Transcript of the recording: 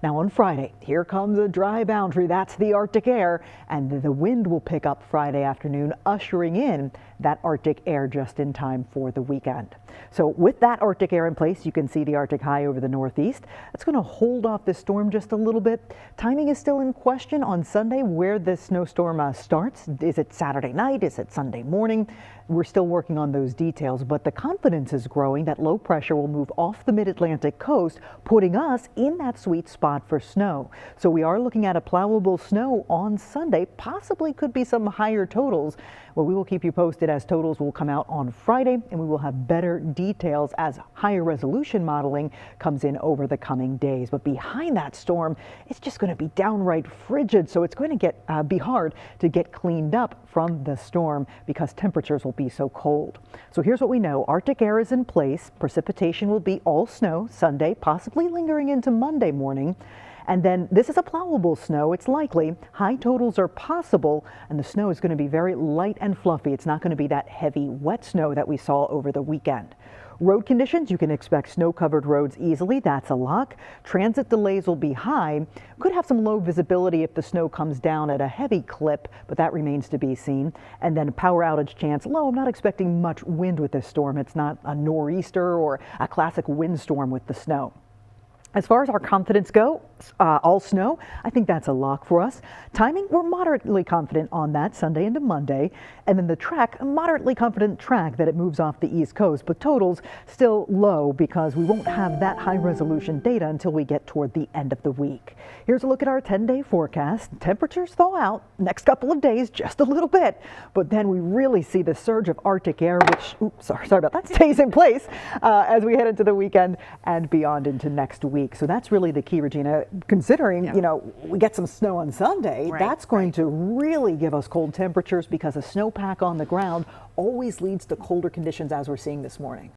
Now on Friday, here comes a dry boundary. That's the Arctic air, and the wind will pick up Friday afternoon, ushering in that Arctic air just in time for the weekend. So with that Arctic air in place, you can see the Arctic high over the northeast. It's going to hold off this storm just a little bit. Timing is still in question on Sunday where this snowstorm starts. Is it Saturday night? Is it Sunday morning? We're still working on those details, but the confidence is growing that low pressure will move off the mid-Atlantic coast, putting us in that sweet spot for snow. So we are looking at a plowable snow on Sunday, possibly could be some higher totals. Well, we will keep you posted as totals will come out on Friday, and we will have better details as higher resolution modeling comes in over the coming days. But behind that storm, it's just going to be downright frigid, so it's going to be hard to get cleaned up from the storm because temperatures will be so cold. So here's what we know. Arctic air is in place. Precipitation will be all snow Sunday, possibly lingering into Monday morning. And then this is a plowable snow. It's likely. High totals are possible, and the snow is going to be very light and fluffy. It's not going to be that heavy, wet snow that we saw over the weekend. Road conditions, you can expect snow-covered roads easily. That's a lock. Transit delays will be high. Could have some low visibility if the snow comes down at a heavy clip, but that remains to be seen. And then power outage chance low. I'm not expecting much wind with this storm. It's not a nor'easter or a classic windstorm with the snow. As far as our confidence goes, all snow, I think that's a lock for us. Timing, we're moderately confident on that Sunday into Monday. And then the track, a moderately confident track that it moves off the East Coast, but totals still low because we won't have that high resolution data until we get toward the end of the week. Here's a look at our 10-day forecast. Temperatures thaw out next couple of days just a little bit, but then we really see the surge of Arctic air, which, sorry about that, stays in place as we head into the weekend and beyond into next week. So that's really the key, Regina, considering, you know, we get some snow on Sunday, that's going to really give us cold temperatures because a snowpack on the ground always leads to colder conditions as we're seeing this morning.